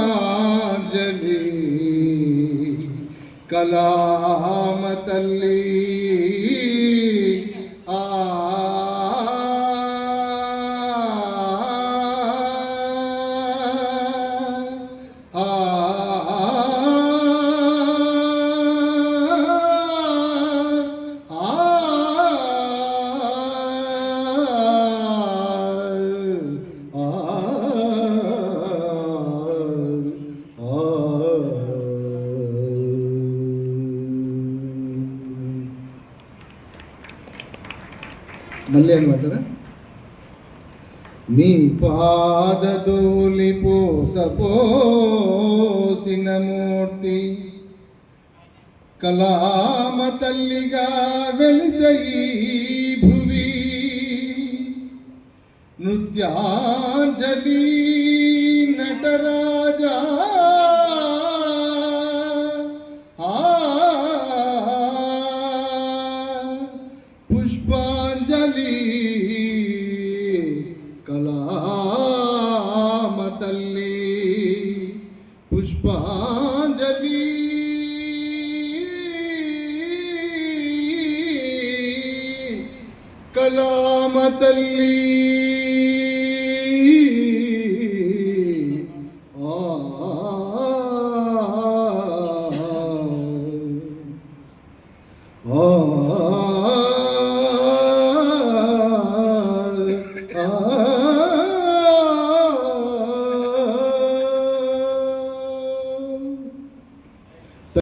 పుష్పాంజలి కలామ తల్లి మళ్ళీ అనమాటరా నీ పాదధూళి పోత పోసిన మూర్తి కలామ తల్లిగా వెలిసయి భువి నృత్యాంజలి నటరాజా పుష్పాంజలి కలామ తల్లి పుష్పాంజలి కలామ తల్లి ఆ